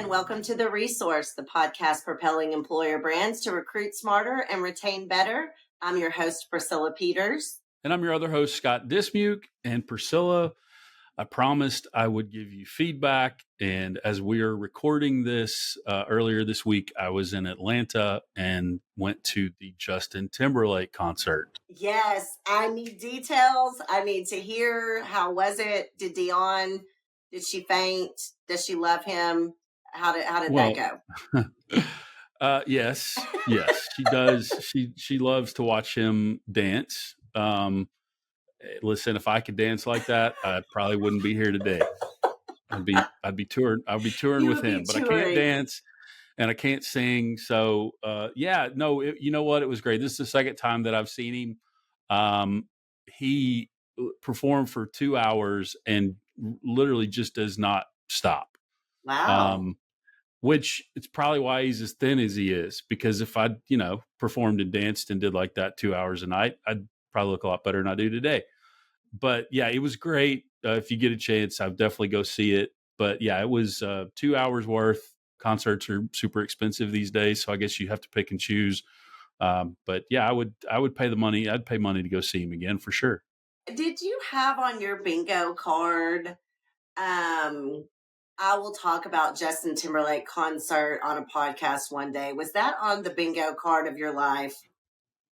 and welcome to The Resource, the podcast propelling employer brands to recruit smarter and retain better. I'm your host, Priscilla Peters. And I'm your other host, Scott Dismuke. And Priscilla, I promised I would give you feedback. And as we are recording this earlier this week, I was in Atlanta and went to the Justin Timberlake concert. Yes, I need details. I need to hear, how was it? Did she faint? Does she love him? How did that go? Yes, she does. She loves to watch him dance. Listen, if I could dance like that, I probably wouldn't be here today. I'd be touring with him, but I can't dance and I can't sing. So, you know what? It was great. This is the second time that I've seen him. He performed for 2 hours and literally just does not stop. Wow. Which it's probably why he's as thin as he is, because if I, performed and danced and did like that 2 hours a night, I'd probably look a lot better than I do today. But yeah, it was great. If you get a chance, I'll definitely go see it. But yeah, it was 2 hours worth. Concerts are super expensive these days, so I guess you have to pick and choose. But yeah, I would pay the money. I'd pay money to go see him again for sure. Did you have on your bingo card? I will talk about Justin Timberlake concert on a podcast one day. Was that on the bingo card of your life?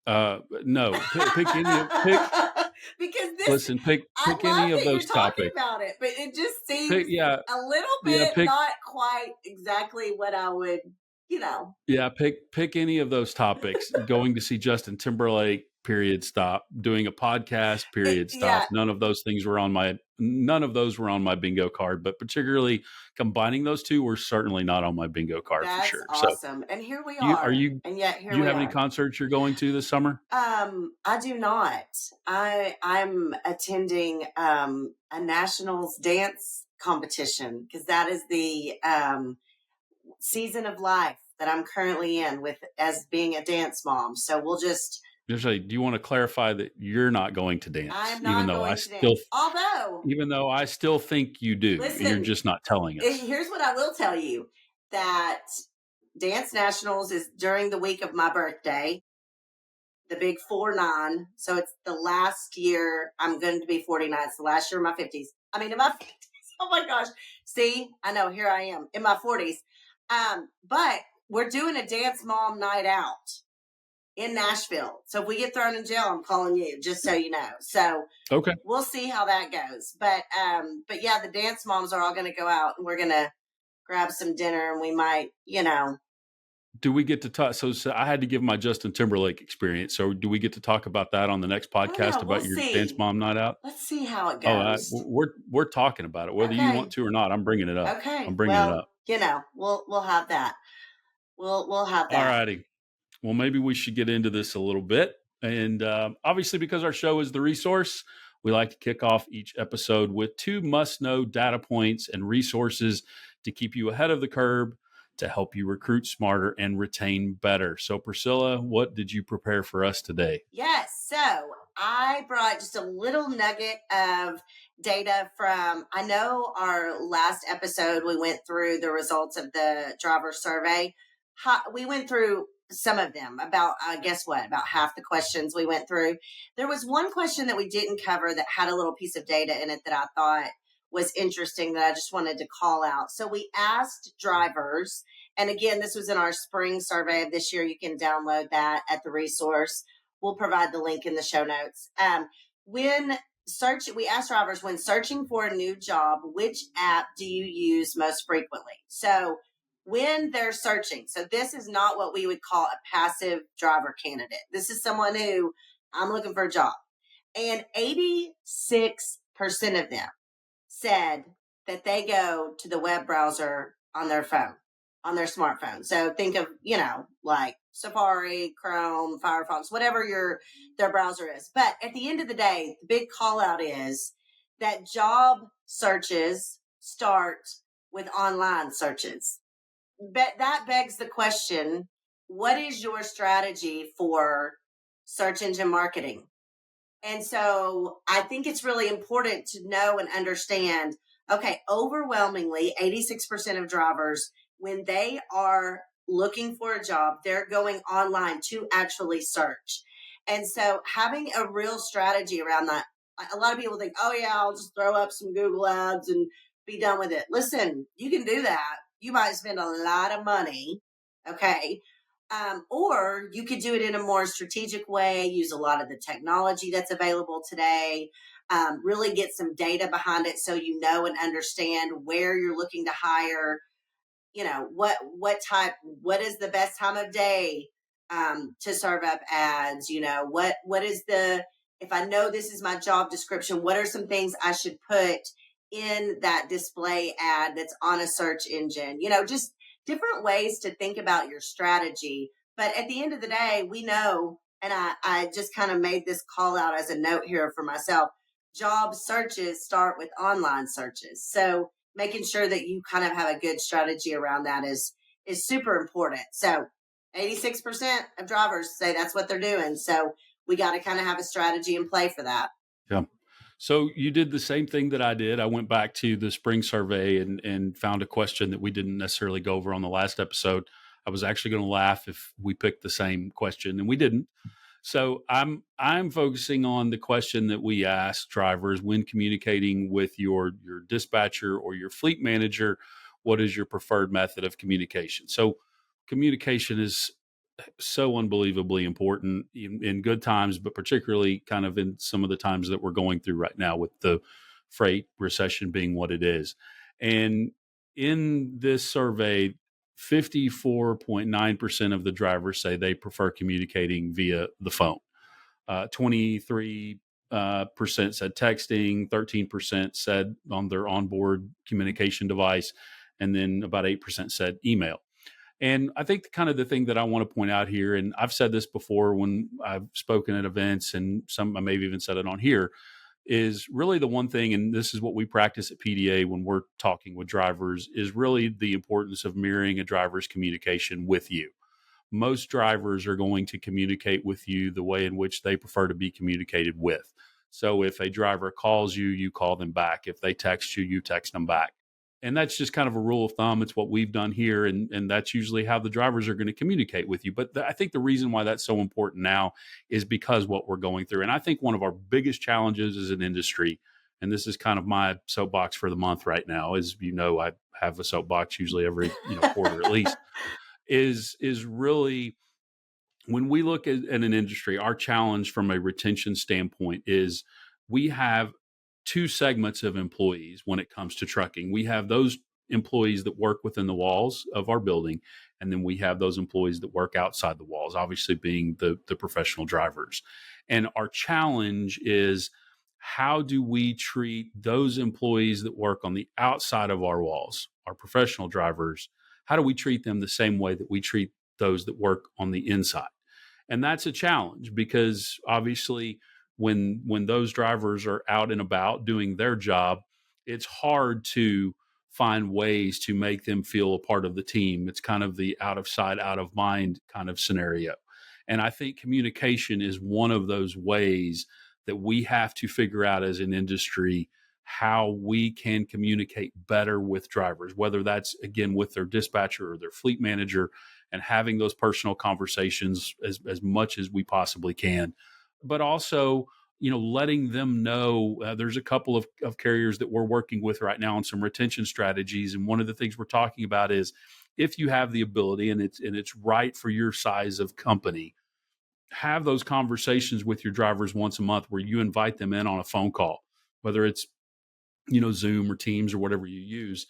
No. Pick any of those topics. About it, but it just seems a little bit not quite exactly what I would, Yeah, pick any of those topics. Going to see Justin Timberlake, period, stop. Doing a podcast, period, stop. Yeah. None of those were on my bingo card, but particularly combining those two were certainly not on my bingo card. That's for sure. Awesome. And here we are. Do you have any concerts you're going to this summer? I do not. I'm attending a nationals dance competition because that is the season of life that I'm currently in as being a dance mom. So we'll just. Do you want to clarify that you're not going to dance? I'm not going to dance. Even though I still think you do, listen, you're just not telling us. Here's what I will tell you: that Dance Nationals is during the week of my birthday, the big 49. So it's the last year I'm going to be 49. It's the last year of my 50s. I mean, in my 50s. Oh my gosh! See, I know. Here I am in my 40s. But we're doing a dance mom night out in Nashville. So if we get thrown in jail, I'm calling you, just so you know. So okay, we'll see how that goes. But yeah, the dance moms are all going to go out and we're going to grab some dinner and we might, Do we get to talk? So I had to give my Justin Timberlake experience. So do we get to talk about that on the next podcast about your dance mom night out? Let's see how it goes. We're talking about it, whether you want to or not. I'm bringing it up. Okay, I'm bringing it up. We'll have that. We'll have that. All righty. Well, maybe we should get into this a little bit. And obviously, because our show is The Resource, we like to kick off each episode with 2 must-know data points and resources to keep you ahead of the curve, to help you recruit smarter and retain better. So, Priscilla, what did you prepare for us today? Yes. So I brought just a little nugget of data from, I know our last episode, we went through the results of the driver survey. We went through some of them about half the questions we went through. There was one question that we didn't cover that had a little piece of data in it that I thought was interesting that I just wanted to call out. So we asked drivers, and again, this was in our spring survey of this year. You can download that at The Resource. We'll provide the link in the show notes. We asked drivers, when searching for a new job, which app do you use most frequently? So when they're searching, so this is not what we would call a passive driver candidate. This is someone who, I'm looking for a job. And 86% of them said that they go to the web browser on their phone, on their smartphone. So think of, like Safari, Chrome, Firefox, whatever their browser is. But at the end of the day, the big call out is that job searches start with online searches. But that begs the question, what is your strategy for search engine marketing? And so I think it's really important to know and understand, okay, overwhelmingly, 86% of drivers when they are looking for a job, they're going online to actually search. And so having a real strategy around that, a lot of people think, oh, yeah, I'll just throw up some Google ads and be done with it. Listen, you can do that. You might spend a lot of money. Okay. Or you could do it in a more strategic way, use a lot of the technology that's available today, really get some data behind it so you know and understand where you're looking to hire, what is the best time of day to serve up ads, what is the, if I know this is my job description, what are some things I should put in that display ad that's on a search engine, just different ways to think about your strategy. But at the end of the day, we know, and I just kind of made this call out as a note here for myself, job searches start with online searches. So making sure that you kind of have a good strategy around that is super important. So 86% of drivers say that's what they're doing. So we got to kind of have a strategy in play for that. Yeah. So you did the same thing that I did. I went back to the spring survey and found a question that we didn't necessarily go over on the last episode. I was actually going to laugh if we picked the same question, and we didn't. So I'm focusing on the question that we ask drivers when communicating with your dispatcher or your fleet manager. What is your preferred method of communication? So communication is so unbelievably important in good times, but particularly kind of in some of the times that we're going through right now with the freight recession being what it is. And in this survey, 54.9% of the drivers say they prefer communicating via the phone. 23% said texting, 13% said on their onboard communication device, and then about 8% said email. And I think kind of the thing that I want to point out here, and I've said this before when I've spoken at events, and some I may have even said it on here, is really the one thing, and this is what we practice at PDA when we're talking with drivers, is really the importance of mirroring a driver's communication with you. Most drivers are going to communicate with you the way in which they prefer to be communicated with. So if a driver calls you, you call them back. If they text you, you text them back. And that's just kind of a rule of thumb. It's what we've done here. And that's usually how the drivers are going to communicate with you. But I think the reason why that's so important now is because what we're going through. And I think one of our biggest challenges as an industry, and this is kind of my soapbox for the month right now, is, I have a soapbox usually every quarter at least, is really when we look at an industry, our challenge from a retention standpoint is we have two segments of employees when it comes to trucking. We have those employees that work within the walls of our building, and then we have those employees that work outside the walls, obviously being the professional drivers. And our challenge is, how do we treat those employees that work on the outside of our walls, our professional drivers? How do we treat them the same way that we treat those that work on the inside? And that's a challenge because obviously when those drivers are out and about doing their job, it's hard to find ways to make them feel a part of the team. It's kind of the out of sight, out of mind kind of scenario. And I think communication is one of those ways that we have to figure out as an industry how we can communicate better with drivers, whether that's, again, with their dispatcher or their fleet manager, and having those personal conversations as much as we possibly can. But also, letting them know there's a couple of carriers that we're working with right now on some retention strategies. And one of the things we're talking about is, if you have the ability and it's right for your size of company, have those conversations with your drivers once a month where you invite them in on a phone call, whether it's Zoom or Teams or whatever you use.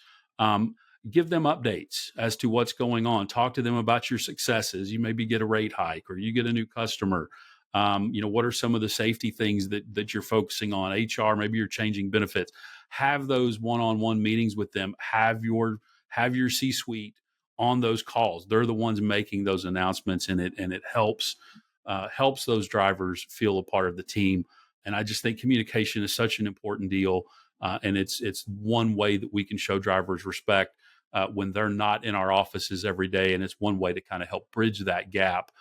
Give them updates as to what's going on. Talk to them about your successes. You maybe get a rate hike or you get a new customer. What are some of the safety things that you're focusing on? HR, maybe you're changing benefits. Have those one-on-one meetings with them. Have your C-suite on those calls. They're the ones making those announcements, and it helps those drivers feel a part of the team. And I just think communication is such an important deal. And it's one way that we can show drivers respect when they're not in our offices every day. And it's one way to kind of help bridge that gap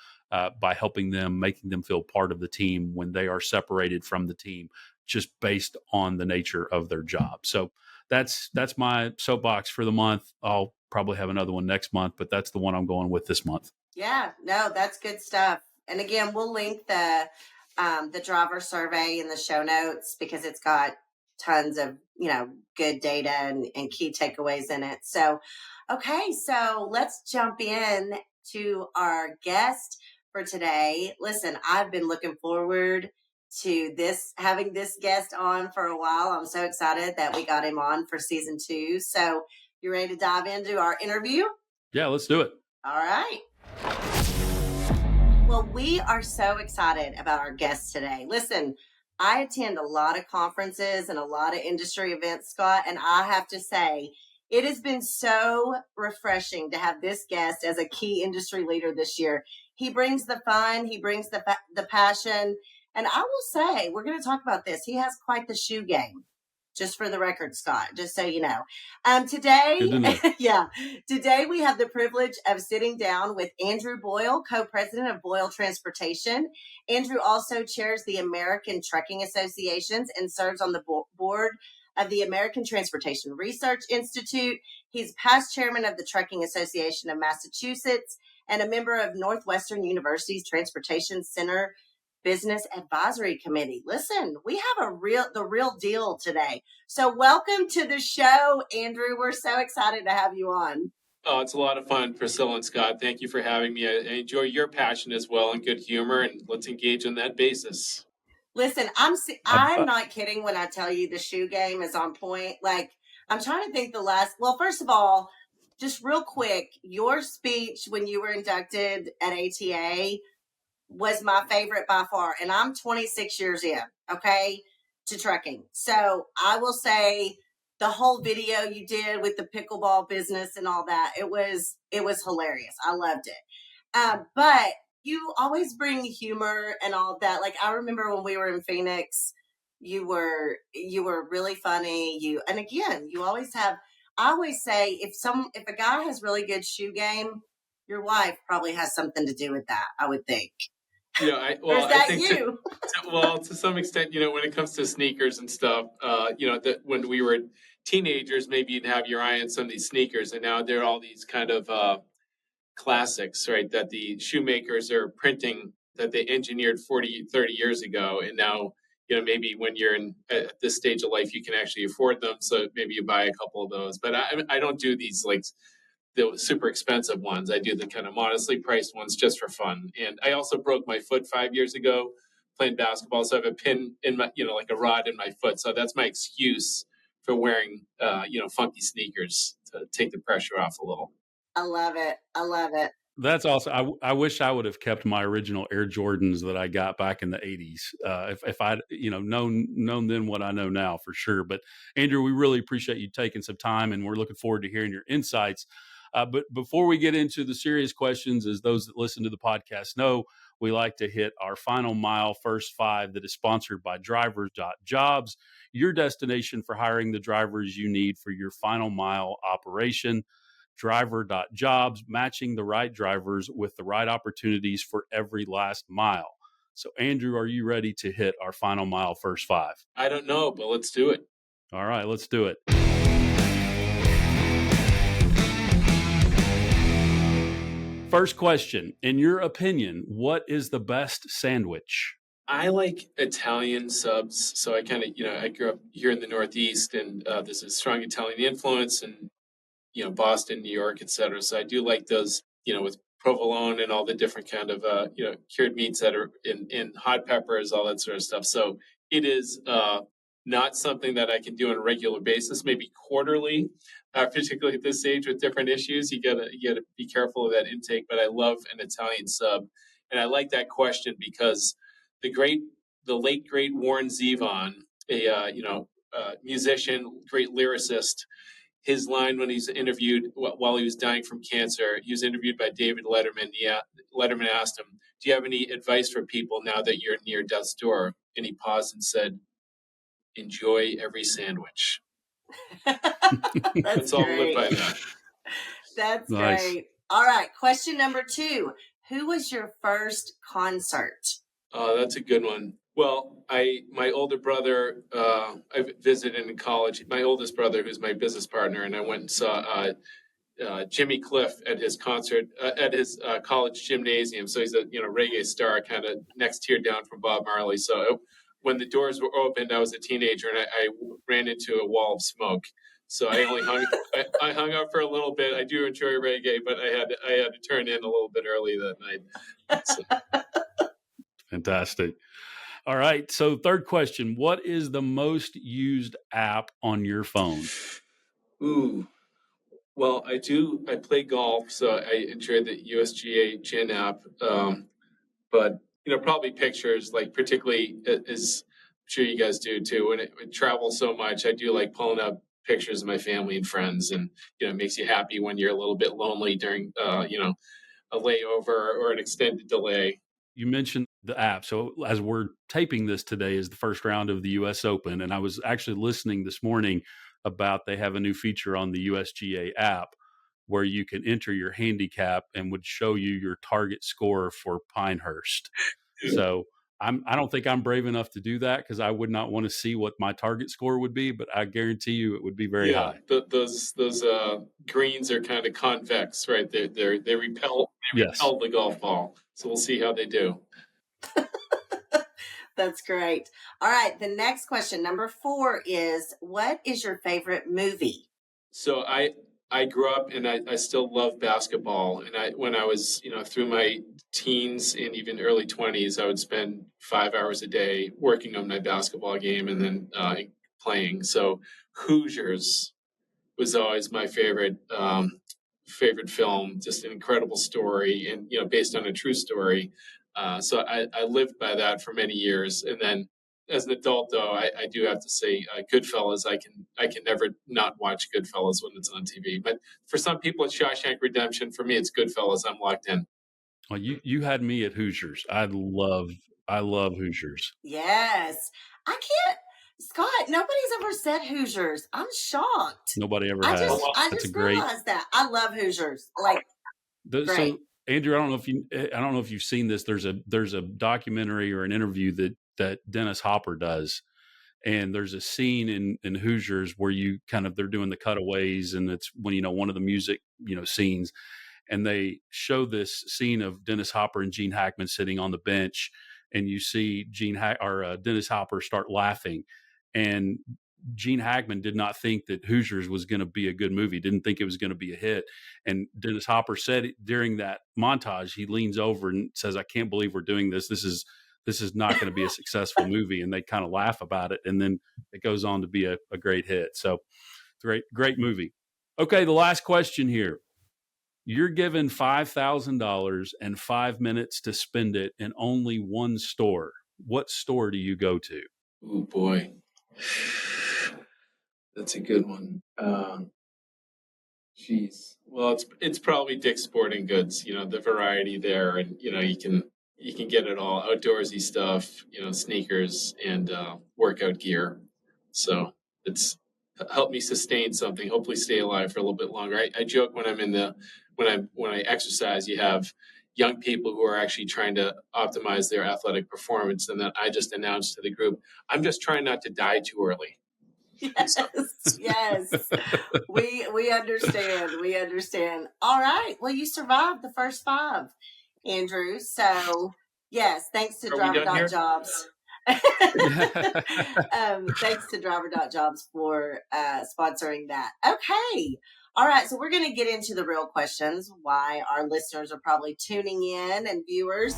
by helping them, making them feel part of the team when they are separated from the team, just based on the nature of their job. So that's my soapbox for the month. I'll probably have another one next month, but that's the one I'm going with this month. Yeah, no, that's good stuff. And again, we'll link the driver survey in the show notes because it's got tons of good data and key takeaways in it. So, okay, so let's jump in to our guest for today. Listen, I've been looking forward to having this guest on for a while. I'm so excited that we got him on for season 2. So, you ready to dive into our interview? Yeah, let's do it. All right. Well, we are so excited about our guest today. Listen, I attend a lot of conferences and a lot of industry events, Scott, and I have to say, it has been so refreshing to have this guest as a key industry leader this year. He brings the fun, he brings the passion, and I will say, we're going to talk about this. He has quite the shoe game. Just for the record, Scott, just so you know. Today, Good to know. Today we have the privilege of sitting down with Andrew Boyle, co-president of Boyle Transportation. Andrew also chairs the American Trucking Associations and serves on the board of the American Transportation Research Institute. He's past chairman of the Trucking Association of Massachusetts and a member of Northwestern University's Transportation Center Business Advisory Committee. Listen, we have the real deal today. So welcome to the show, Andrew. We're so excited to have you on. Oh, it's a lot of fun, Priscilla and Scott. Thank you for having me. I enjoy your passion as well and good humor, and let's engage on that basis. Listen, I'm not kidding when I tell you the shoe game is on point. Like, I'm trying to think first of all, just real quick, your speech when you were inducted at ATA was my favorite by far. And I'm 26 years in, okay, to trucking. So I will say the whole video you did with the pickleball business and all that, it was hilarious. I loved it. But you always bring humor and all that. Like, I remember when we were in Phoenix, you were really funny. And again, you always have, I always say if a guy has really good shoe game, your wife probably has something to do with that, I would think. I think to some extent, when it comes to sneakers and stuff, that when we were teenagers, maybe you'd have your eye on some of these sneakers, and now there are all these kind of classics, right? That the shoemakers are printing that they engineered 40, 30 years ago, and now maybe when you're at this stage of life, you can actually afford them, so maybe you buy a couple of those. But I don't do these like the super expensive ones. I do the kind of modestly priced ones just for fun. And I also broke my foot 5 years ago playing basketball. So I have a pin in my, like a rod in my foot. So that's my excuse for wearing, funky sneakers to take the pressure off a little. I love it. I love it. That's awesome. I wish I would have kept my original Air Jordans that I got back in the 80s. If I'd known then what I know now, for sure. But Andrew, we really appreciate you taking some time, and we're looking forward to hearing your insights. But before we get into the serious questions, as those that listen to the podcast know, we like to hit our final mile first 5 that is sponsored by drivers.jobs, your destination for hiring the drivers you need for your final mile operation. Driver.jobs, matching the right drivers with the right opportunities for every last mile. So, Andrew, are you ready to hit our final mile first 5? I don't know, but let's do it. All right, let's do it. First question. In your opinion, what is the best sandwich? I like Italian subs. So I kind of, I grew up here in the Northeast, and there's a strong Italian influence, and Boston, New York, et cetera. So I do like those, with provolone and all the different kind of, cured meats that are in hot peppers, all that sort of stuff. So it is not something that I can do on a regular basis, maybe quarterly, particularly at this age with different issues. You gotta be careful of that intake. But I love an Italian sub, and I like that question because the late great Warren Zevon, a musician, great lyricist. His line when he's interviewed while he was dying from cancer, he was interviewed by David Letterman. Letterman asked him, "Do you have any advice for people now that you're near death's door?" And he paused and said, "Enjoy every sandwich." That's all great. live by that. That's Nice. great. All right. Question number 2. Who was your first concert? That's a good one. Well, my older brother, I visited in college. My oldest brother, who's my business partner, and I went and saw Jimmy Cliff at his concert at his college gymnasium. So he's a reggae star, kind of next tier down from Bob Marley. So when the doors were opened, I was a teenager and I ran into a wall of smoke. So I only I hung out for a little bit. I do enjoy reggae, but I had to turn in a little bit early that night. So. Fantastic. All right. So third question, what is the most used app on your phone? Ooh. Well, I play golf, so I enjoy the USGA Gin app. But probably pictures, like particularly as I'm sure you guys do too. When it travels so much, I do like pulling up pictures of my family and friends, and it makes you happy when you're a little bit lonely during a layover or an extended delay. You mentioned the app. So as we're taping this today is the first round of the US Open. And I was actually listening this morning about they have a new feature on the USGA app where you can enter your handicap and would show you your target score for Pinehurst. So I don't think I'm brave enough to do that because I would not want to see what my target score would be, but I guarantee you it would be very high. Those greens are kind of convex, right? They repel the golf ball. So we'll see how they do. That's great. All right. The next question, number 4, is what is your favorite movie? So I grew up and I still love basketball. And when I was, through my teens and even early 20s, I would spend 5 hours a day working on my basketball game and then playing. So Hoosiers was always my favorite film. Just an incredible story, and based on a true story. So I lived by that for many years, and then as an adult, though, I do have to say, Goodfellas. I can never not watch Goodfellas when it's on TV. But for some people, it's Shawshank Redemption. For me, it's Goodfellas. I'm locked in. Well, you had me at Hoosiers. I love Hoosiers. Yes, I can't. Scott, nobody's ever said Hoosiers. I'm shocked. Nobody ever has. I just realized that. I love Hoosiers. Like, great. So Andrew, I don't know if you've seen this. There's a documentary or an interview that Dennis Hopper does, and there's a scene in Hoosiers where they're doing the cutaways, and it's when one of the music scenes, and they show this scene of Dennis Hopper and Gene Hackman sitting on the bench, and you see Dennis Hopper start laughing, and Gene Hackman did not think that Hoosiers was going to be a good movie, didn't think it was going to be a hit. And Dennis Hopper said during that montage, he leans over and says, "I can't believe we're doing this. This is not going to be a successful movie." And they kind of laugh about it. And then it goes on to be a great hit. So great movie. Okay. The last question here. You're given $5,000 and 5 minutes to spend it in only one store. What store do you go to? Oh boy. That's a good one. Geez. Well, it's probably Dick's Sporting Goods. The variety there, and you can get it all: outdoorsy stuff, sneakers and workout gear. So it's helped me sustain something. Hopefully, stay alive for a little bit longer. I joke when I exercise, you have young people who are actually trying to optimize their athletic performance, and then I just announced to the group, I'm just trying not to die too early. Yes. We understand. We understand. All right. Well, you survived the first 5, Andrew. So yes, thanks to Driver.jobs. Thanks to Driver.jobs for sponsoring that. Okay. All right. So we're going to get into the real questions, why our listeners are probably tuning in and viewers.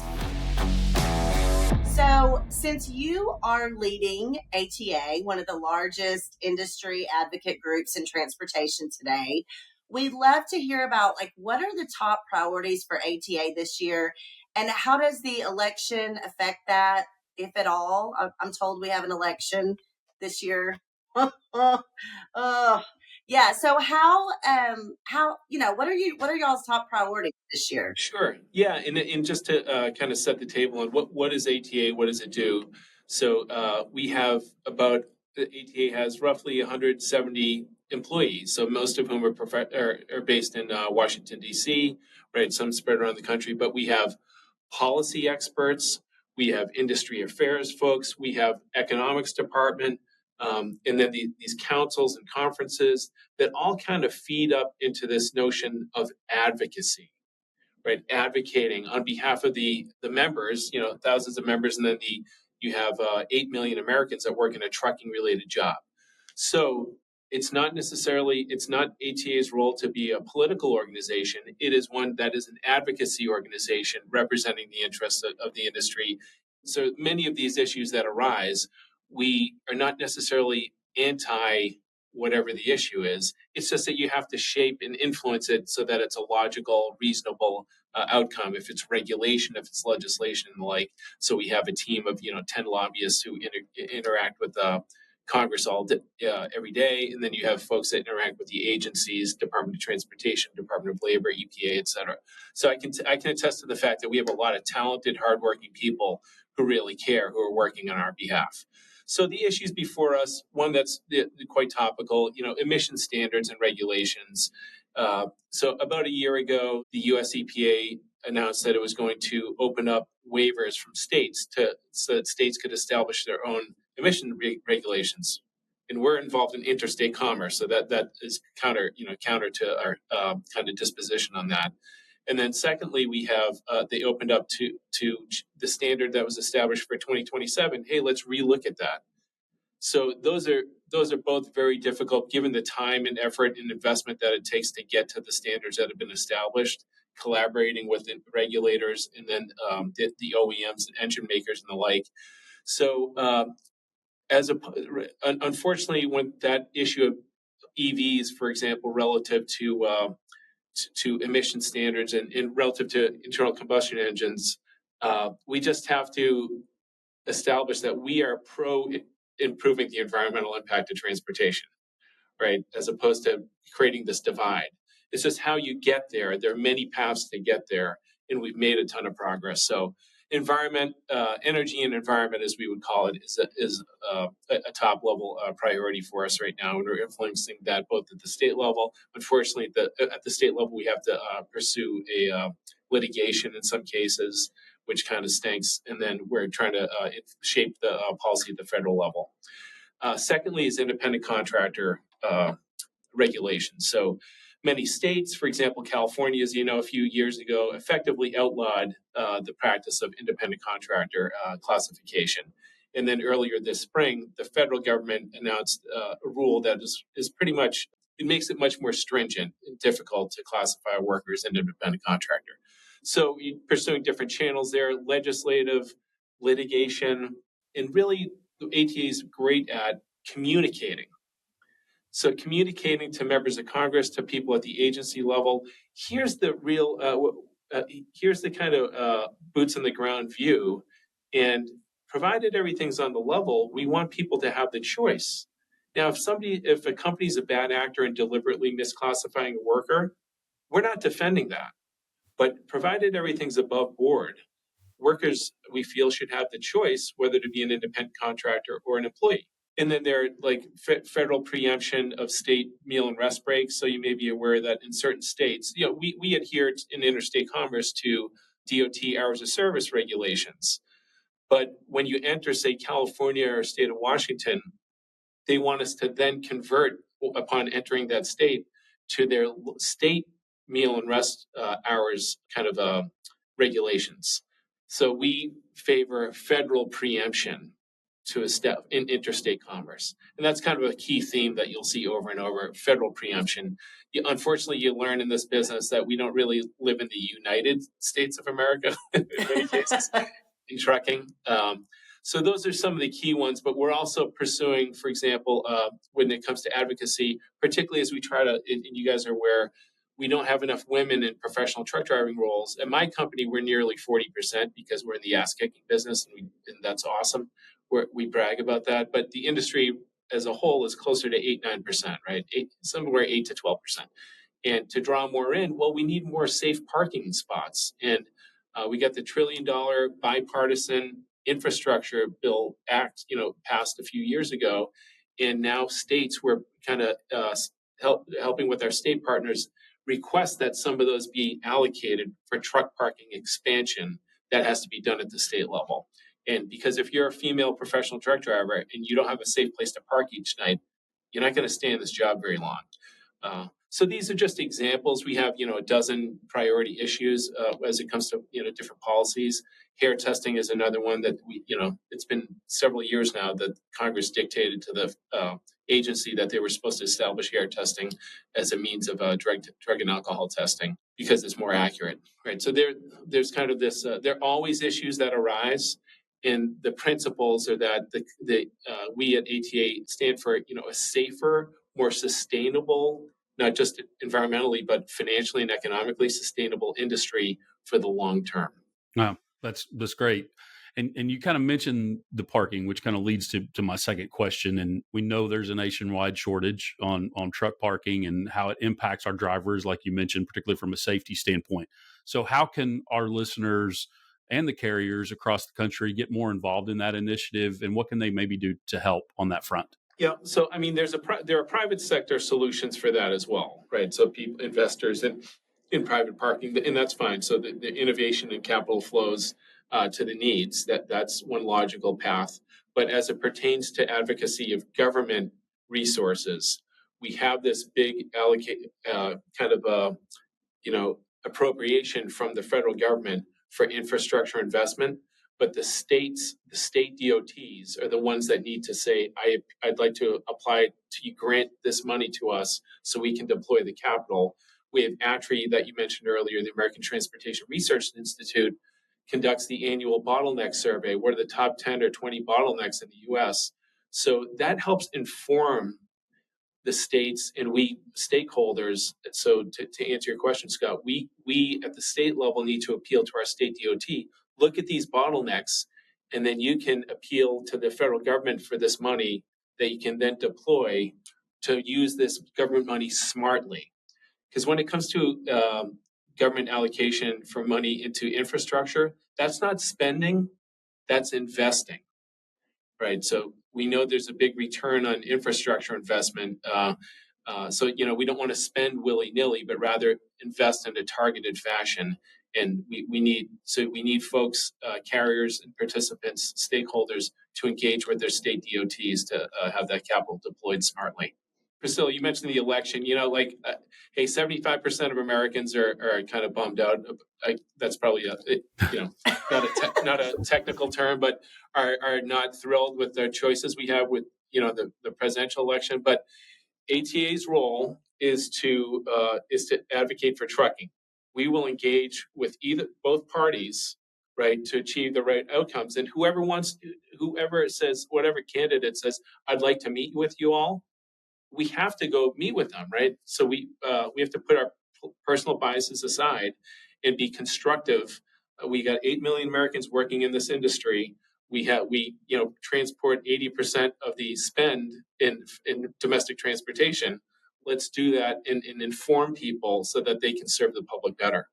So, since you are leading ATA, one of the largest industry advocate groups in transportation today, we'd love to hear about what are the top priorities for ATA this year, and how does the election affect that, if at all? I'm told we have an election this year. Yeah. So how what are y'all's top priorities this year? Sure. Yeah, and just to kind of set the table on what is ATA, what does it do? So we have the ATA has roughly 170 employees. So most of whom are based in Washington D.C. Right, some spread around the country. But we have policy experts, we have industry affairs folks, we have economics department. and then these councils and conferences that all kind of feed up into this notion of advocacy, right? Advocating on behalf of the members, thousands of members, and then you have 8 million Americans that work in a trucking related job. So it's not ATA's role to be a political organization. It is one that is an advocacy organization representing the interests of the industry. So many of these issues that arise, we are not necessarily anti whatever the issue is. It's just that you have to shape and influence it so that it's a logical, reasonable outcome. If it's regulation, if it's legislation and the like. So we have a team of 10 lobbyists who interact with Congress every day, and then you have folks that interact with the agencies, Department of Transportation, Department of Labor, EPA, et cetera. So I can attest to the fact that we have a lot of talented, hardworking people who really care, who are working on our behalf. So the issues before us, one that's quite topical, emission standards and regulations. So about a year ago, the US EPA announced that it was going to open up waivers from states so that states could establish their own emission regulations. And we're involved in interstate commerce, so that is counter to our kind of disposition on that. And then secondly, we have they opened up to the standard that was established for 2027. Hey, let's relook at that. So those are both very difficult, given the time and effort and investment that it takes to get to the standards that have been established. Collaborating with the regulators and then the OEMs and engine makers and the like. So unfortunately, when that issue of EVs, for example, relative to emission standards and relative to internal combustion engines, we just have to establish that we are pro improving the environmental impact of transportation, right? As opposed to creating this divide. It's just how you get there. There are many paths to get there, and we've made a ton of progress. So environment, energy and environment, as we would call it, is a top level priority for us right now, and we're influencing that both at the state level. Unfortunately, at the state level, we have to pursue a litigation in some cases, which kind of stinks, and then we're trying to shape the policy at the federal level. Secondly is independent contractor regulations. So many states, for example, California, as you know, a few years ago, effectively outlawed the practice of independent contractor classification. And then earlier this spring, the federal government announced a rule that is pretty much, it makes it much more stringent and difficult to classify workers as an independent contractor. So pursuing different channels there, legislative, litigation, and really the ATA is great at communicating. So communicating to members of Congress, to people at the agency level, here's the real, here's the kind of boots on the ground view. And provided everything's on the level, we want people to have the choice. Now, if a company's a bad actor and deliberately misclassifying a worker, we're not defending that. But provided everything's above board, workers, we feel, should have the choice whether to be an independent contractor or an employee. And then there are like federal preemption of state meal and rest breaks. So you may be aware that in certain states, we adhere in interstate commerce to DOT hours of service regulations. But when you enter, say, California or state of Washington, they want us to then convert upon entering that state to their state meal and rest hours kind of regulations. So we favor federal preemption to a step in interstate commerce. And that's kind of a key theme that you'll see over and over, federal preemption. Unfortunately, you learn in this business that we don't really live in the United States of America in many cases in trucking. So those are some of the key ones, but we're also pursuing, for example, when it comes to advocacy, particularly as we try to, and you guys are aware, we don't have enough women in professional truck driving roles. At my company, we're nearly 40% because we're in the ass kicking business, and that's awesome. We brag about that, but the industry as a whole is closer to 8-9%, right? Somewhere 8 to 12%. And to draw more in, well, we need more safe parking spots. And we got the $1 trillion bipartisan infrastructure bill act, passed a few years ago, and now states were kind of helping with our state partners request that some of those be allocated for truck parking expansion that has to be done at the state level. And because if you're a female professional truck driver and you don't have a safe place to park each night, you're not going to stay in this job very long. So these are just examples. We have, a dozen priority issues as it comes to, different policies. Hair testing is another one that it's been several years now that Congress dictated to the agency that they were supposed to establish hair testing as a means of drug and alcohol testing because it's more accurate, right? So there's kind of this. There are always issues that arise, and the principles are that we at ATA stand for a safer, more sustainable, not just environmentally but financially and economically sustainable industry for the long term. Wow, that's great. And you kind of mentioned the parking, which kind of leads to my second question. And we know there's a nationwide shortage on truck parking and how it impacts our drivers, like you mentioned, particularly from a safety standpoint. So how can our listeners and the carriers across the country get more involved in that initiative, and what can they maybe do to help on that front? Yeah, so I mean, there are private sector solutions for that as well, right? So people, investors in private parking, and that's fine. So the innovation and capital flows to the needs. That's one logical path. But as it pertains to advocacy of government resources, we have this big appropriation from the federal government for infrastructure investment. But the state DOTs are the ones that need to say, I'd like to apply to grant this money to us so we can deploy the capital. We have ATRI that you mentioned earlier, the American Transportation Research Institute conducts the annual bottleneck survey. What are the top 10 or 20 bottlenecks in the US? So that helps inform the states and we stakeholders. So to answer your question, Scott, we at the state level need to appeal to our state DOT, look at these bottlenecks, and then you can appeal to the federal government for this money that you can then deploy to use this government money smartly. Because when it comes to government allocation for money into infrastructure, that's not spending, that's investing. Right. So we know there's a big return on infrastructure investment. So we don't want to spend willy-nilly, but rather invest in a targeted fashion. And we need folks, carriers and participants, stakeholders to engage with their state DOTs to have that capital deployed smartly. Priscilla, you mentioned the election. Hey, 75% of Americans are kind of bummed out. That's probably not a technical term, but are not thrilled with the choices we have with the presidential election. But ATA's role is to advocate for trucking. We will engage with both parties, right, to achieve the right outcomes. And whoever says, whatever candidate says, I'd like to meet with you all, we have to go meet with them, right? So we have to put our personal biases aside and be constructive. We got 8 million Americans working in this industry. We transport 80% of the spend in domestic transportation. Let's do that and inform people so that they can serve the public better.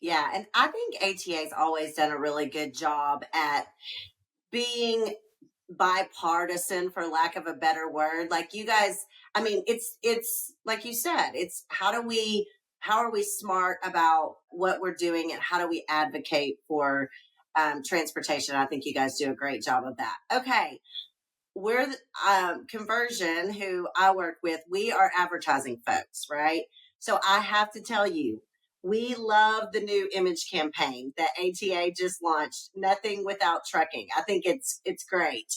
Yeah, and I think ATA's always done a really good job at being bipartisan, for lack of a better word. Like you guys, I mean, it's like you said, it's how are we smart about what we're doing and how do we advocate for transportation? I think you guys do a great job of that. Okay. We're Conversion, who I work with, we are advertising folks, right? So I have to tell you, we love the new image campaign that ATA just launched, Nothing Without Trucking. I think it's great.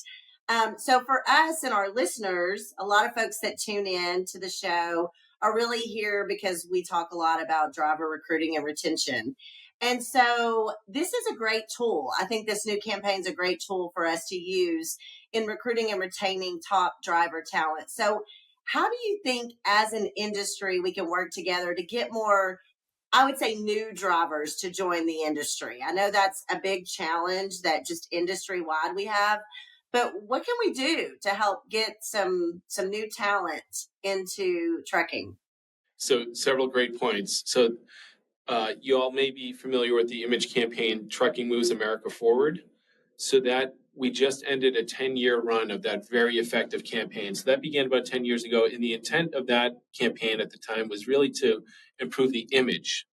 So for us and our listeners, a lot of folks that tune in to the show are really here because we talk a lot about driver recruiting and retention. And so this is a great tool. I think this new campaign is a great tool for us to use in recruiting and retaining top driver talent. So how do you think as an industry we can work together to get more, I would say, new drivers to join the industry? I know that's a big challenge that just industry wide we have, but what can we do to help get some new talent into trucking? So several great points. So you all may be familiar with the image campaign, Trucking Moves America Forward. So that we just ended a 10-year run of that very effective campaign. So that began about 10 years ago. And the intent of that campaign at the time was really to improve the image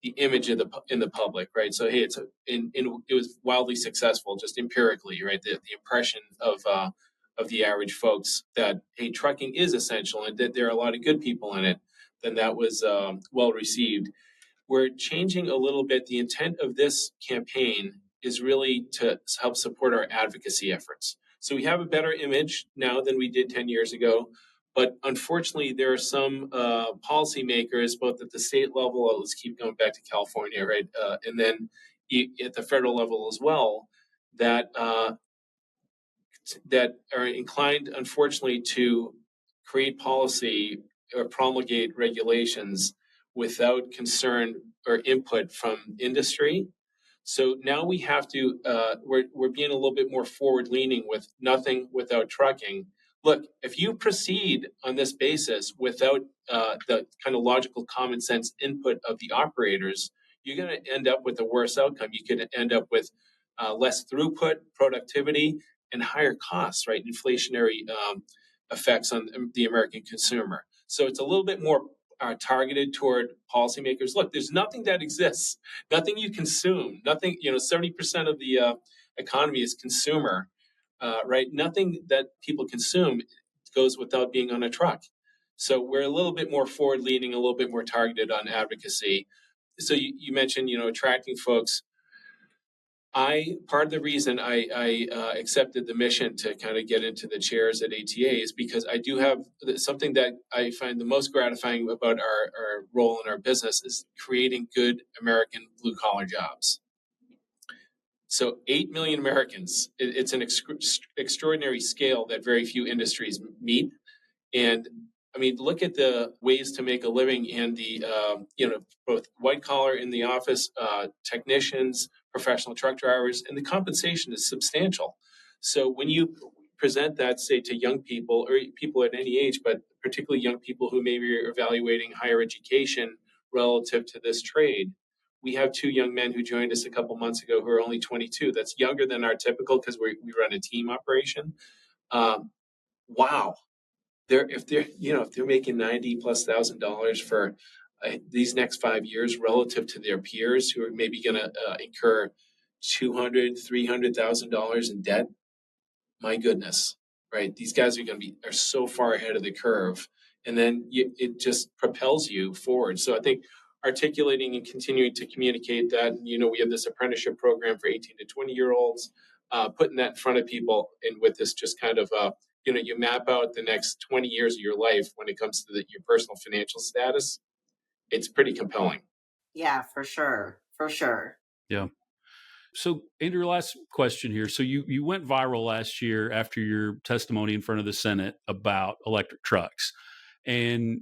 image of in the public, right? So hey, it was wildly successful just empirically, right? The impression of the average folks that hey, trucking is essential and that there are a lot of good people in it. Then that was well received. We're changing a little bit. The intent of this campaign is really to help support our advocacy efforts. So we have a better image now than we did 10 years ago. But unfortunately, there are some policymakers, both at the state level, let's keep going back to California, right? And then at the federal level as well, that that are inclined, unfortunately, to create policy or promulgate regulations without concern or input from industry. So now we have to, we're being a little bit more forward leaning with nothing without trucking. Look, if you proceed on this basis without the kind of logical common sense input of the operators, you're going to end up with a worse outcome. You could end up with less throughput, productivity, and higher costs, right? Inflationary effects on the American consumer. So it's a little bit more targeted toward policymakers. Look, there's nothing that exists, nothing you consume, nothing, 70% of the economy is consumer, right? Nothing that people consume goes without being on a truck. So we're a little bit more forward leaning, a little bit more targeted on advocacy. So you mentioned, attracting folks. Part of the reason I accepted the mission to kind of get into the chairs at ATA is because I do have something that I find the most gratifying about our role in our business is creating good American blue collar jobs. So 8 million Americans, it's an extraordinary scale that very few industries meet. And I mean, look at the ways to make a living in the, both white collar in the office, technicians, professional truck drivers, and the compensation is substantial. So when you present that, say, to young people or people at any age, but particularly young people who maybe are evaluating higher education relative to this trade, we have two young men who joined us a couple months ago who are only 22. That's younger than our typical because we run a team operation. Wow, if they're making $90,000+ for these next 5 years relative to their peers who are maybe going to incur $200,000-$300,000 in debt, my goodness, right? These guys are so far ahead of the curve, and then it just propels you forward. So I think articulating and continuing to communicate that, we have this apprenticeship program for 18 to 20-year-olds, putting that in front of people, and with this just kind of you map out the next 20 years of your life when it comes to your personal financial status. It's pretty compelling. Yeah, for sure. For sure. Yeah. So, Andrew, last question here. So you went viral last year after your testimony in front of the Senate about electric trucks. And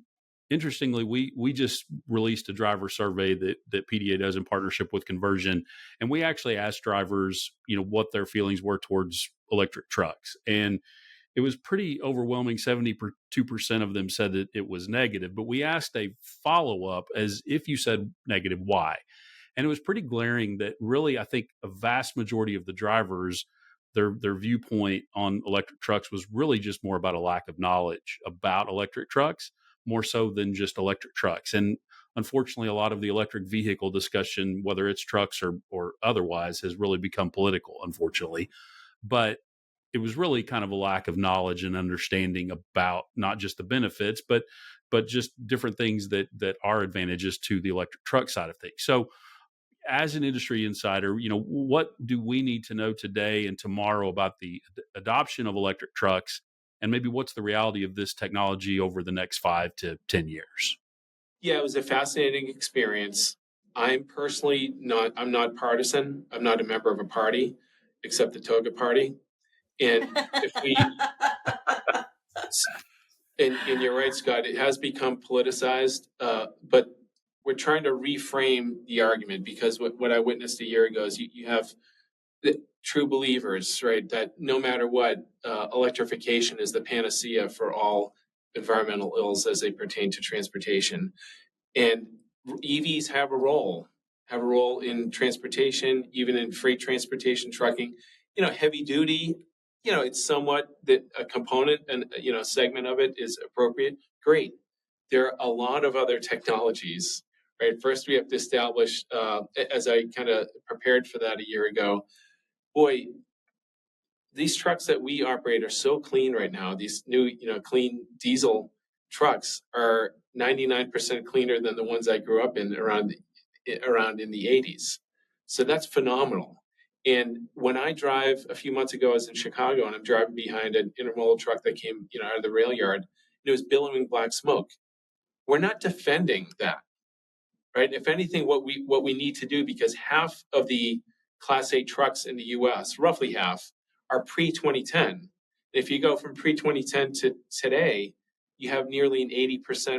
interestingly, we just released a driver survey that PDA does in partnership with Conversion. And we actually asked drivers, what their feelings were towards electric trucks. And it was pretty overwhelming. 72% of them said that it was negative. But we asked a follow-up as if you said negative, why? And it was pretty glaring that really, I think a vast majority of the drivers, their viewpoint on electric trucks was really just more about a lack of knowledge about electric trucks, more so than just electric trucks. And unfortunately, a lot of the electric vehicle discussion, whether it's trucks or otherwise, has really become political, unfortunately. But it was really kind of a lack of knowledge and understanding about not just the benefits, but just different things that are advantages to the electric truck side of things. So as an industry insider, what do we need to know today and tomorrow about the adoption of electric trucks, and maybe what's the reality of this technology over the next 5 to 10 years? Yeah, it was a fascinating experience. I'm not partisan. I'm not a member of a party, except the Toga Party. And if we, and you're right, Scott, it has become politicized, but we're trying to reframe the argument because what I witnessed a year ago is you have the true believers, right, that no matter what, electrification is the panacea for all environmental ills as they pertain to transportation. And EVs have a role in transportation, even in freight transportation, trucking, heavy duty, it's somewhat that a component and, a segment of it is appropriate. Great. There are a lot of other technologies, right? First, we have to establish, as I kind of prepared for that a year ago, boy, these trucks that we operate are so clean right now. These new, clean diesel trucks are 99% cleaner than the ones I grew up in around in the 80s. So that's phenomenal. And when I drive, a few months ago, I was in Chicago and I'm driving behind an intermodal truck that came, out of the rail yard. And it was billowing black smoke. We're not defending that, right? If anything, what we need to do, because half of the Class 8 trucks in the U.S., roughly half, are pre-2010. If you go from pre-2010 to today, you have nearly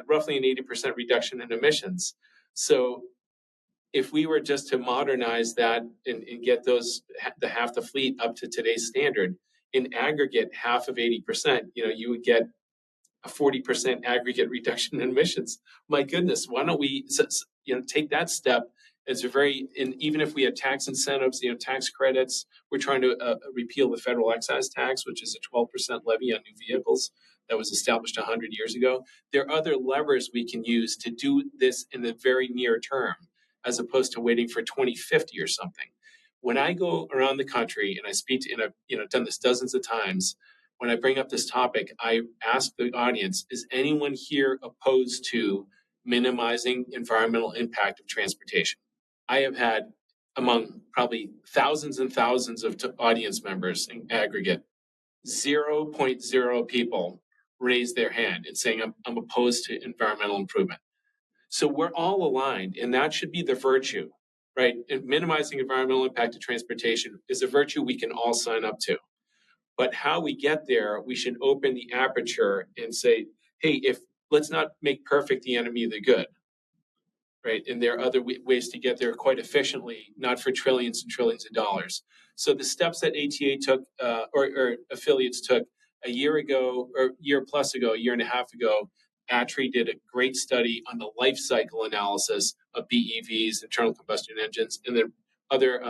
roughly an 80% reduction in emissions. So if we were just to modernize that and get half the fleet up to today's standard, in aggregate, half of 80%, you would get a 40% aggregate reduction in emissions. My goodness, why don't we, take that step as and even if we had tax incentives, tax credits, we're trying to repeal the federal excise tax, which is a 12% levy on new vehicles that was established 100 years ago. There are other levers we can use to do this in the very near term, as opposed to waiting for 2050 or something. When I go around the country and I speak to, and I've done this dozens of times, when I bring up this topic, I ask the audience, is anyone here opposed to minimizing environmental impact of transportation? I have had, among probably thousands and thousands of audience members in aggregate, 0.0 people raise their hand and saying, I'm opposed to environmental improvement. So we're all aligned, and that should be the virtue, right? And minimizing environmental impact of transportation is a virtue we can all sign up to. But how we get there, we should open the aperture and say, hey, let's not make perfect the enemy of the good, right? And there are other ways to get there quite efficiently, not for trillions and trillions of dollars. So the steps that ATA took, or affiliates took a year ago, or year plus ago, a year and a half ago, ATRI did a great study on the life cycle analysis of BEVs, internal combustion engines, and then other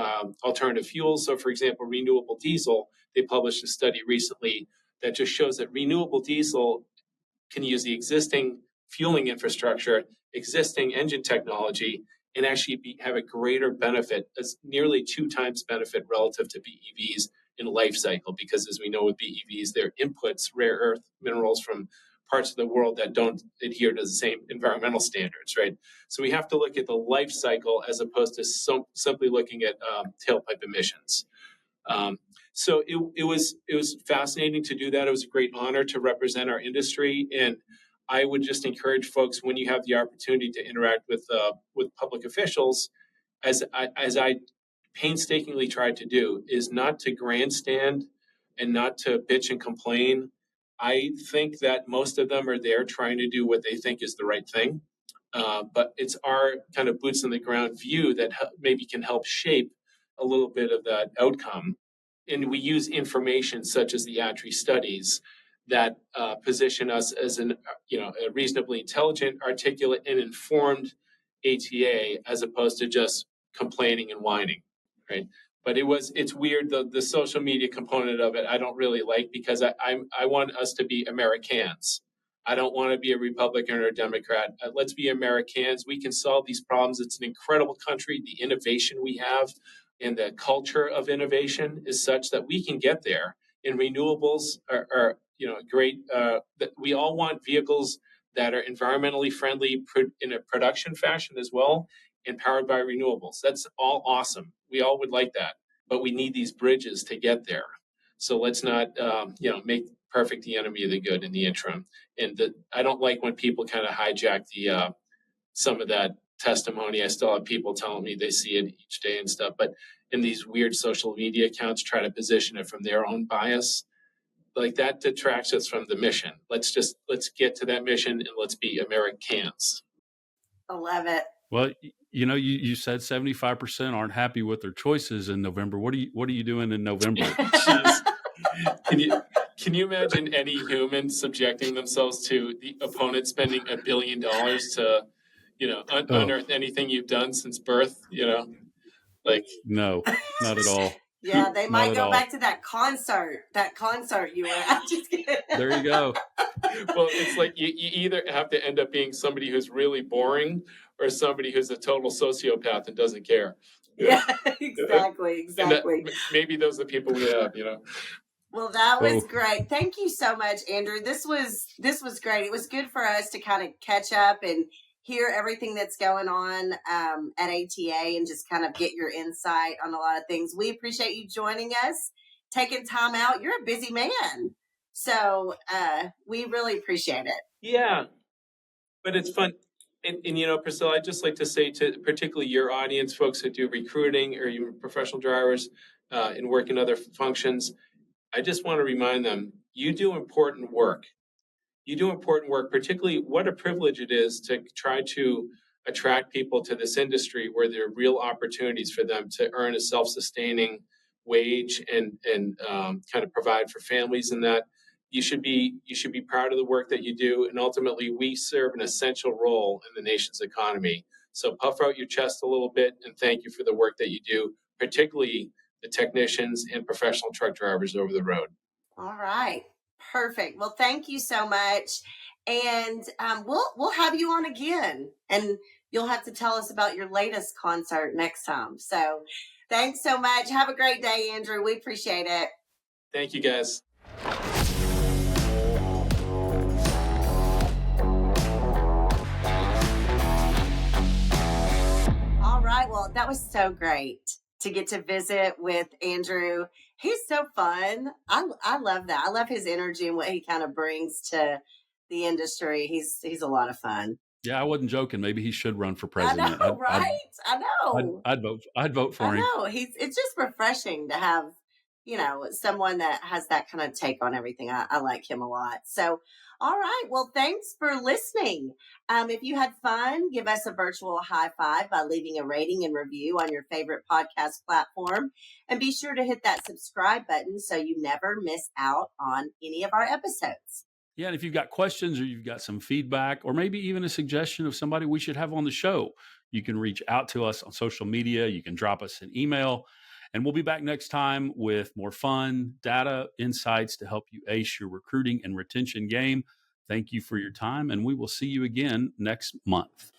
alternative fuels. So, for example, renewable diesel, they published a study recently that just shows that renewable diesel can use the existing fueling infrastructure, existing engine technology, and actually have a greater benefit, as nearly 2 times benefit relative to BEVs in life cycle. Because as we know with BEVs, they're inputs, rare earth minerals from parts of the world that don't adhere to the same environmental standards, right? So we have to look at the life cycle as opposed to simply looking at tailpipe emissions. So it was fascinating to do that. It was a great honor to represent our industry, and I would just encourage folks, when you have the opportunity to interact with public officials, as I painstakingly tried to do, is not to grandstand and not to bitch and complain. I think that most of them are there trying to do what they think is the right thing. But it's our kind of boots on the ground view that maybe can help shape a little bit of that outcome. And we use information such as the ATRI studies that position us as a reasonably intelligent, articulate, and informed ATA, as opposed to just complaining and whining, right? But it's weird, the social media component of it I don't really like, because I want us to be Americans. I don't want to be a Republican or a Democrat. Let's be Americans. We can solve these problems. It's an incredible country. The innovation we have and the culture of innovation is such that we can get there. And renewables are great. That we all want vehicles that are environmentally friendly in a production fashion as well, and powered by renewables. That's all awesome. We all would like that, but we need these bridges to get there. So let's not, make perfect the enemy of the good in the interim. And I don't like when people kind of hijack some of that testimony. I still have people telling me they see it each day and stuff, but in these weird social media accounts try to position it from their own bias, like that detracts us from the mission. Let's get to that mission and let's be Americans. I love it. Well, you said 75% aren't happy with their choices in November. What are you doing in November? Jeez. Can you imagine any human subjecting themselves to the opponent spending $1 billion to, unearth anything you've done since birth? Like, no, not at all. Yeah, they might go all. back to that concert you were at. Just kidding. There you go. Well, it's like you either have to end up being somebody who's really boring or somebody who's a total sociopath and doesn't care. Yeah, exactly, And that exactly. maybe those are the people we have, Well, that was Oh, great. Thank you so much, Andrew. This was great. It was good for us to kind of catch up and hear everything that's going on at ATA and just kind of get your insight on a lot of things. We appreciate you joining us, taking time out. You're a busy man, so we really appreciate it. Yeah, but it's fun. And Priscilla, I'd just like to say to particularly your audience, folks that do recruiting or even professional drivers and work in other functions, I just want to remind them, you do important work. You do important work, particularly what a privilege it is to try to attract people to this industry where there are real opportunities for them to earn a self-sustaining wage and kind of provide for families. And that you should be proud of the work that you do. And ultimately, we serve an essential role in the nation's economy. So puff out your chest a little bit and thank you for the work that you do, particularly the technicians and professional truck drivers over the road. All right. Perfect. Well, thank you so much. And we'll have you on again. And you'll have to tell us about your latest concert next time. So thanks so much. Have a great day, Andrew. We appreciate it. Thank you, guys. All right. Well, that was so great to get to visit with Andrew. He's so fun. I love that. I love his energy and what he kind of brings to the industry. He's a lot of fun. yeah, I wasn't joking. Maybe he should run for I president. know, right? I know. I'd vote for I him. know. It's just refreshing to have, someone that has that kind of take on everything. I like him a lot. So, all right. Well, thanks for listening. If you had fun, give us a virtual high five by leaving a rating and review on your favorite podcast platform. And be sure to hit that subscribe button so you never miss out on any of our episodes. Yeah, and if you've got questions or you've got some feedback or maybe even a suggestion of somebody we should have on the show, you can reach out to us on social media. You can drop us an email, and we'll be back next time with more fun, data, insights to help you ace your recruiting and retention game. Thank you for your time, and we will see you again next month.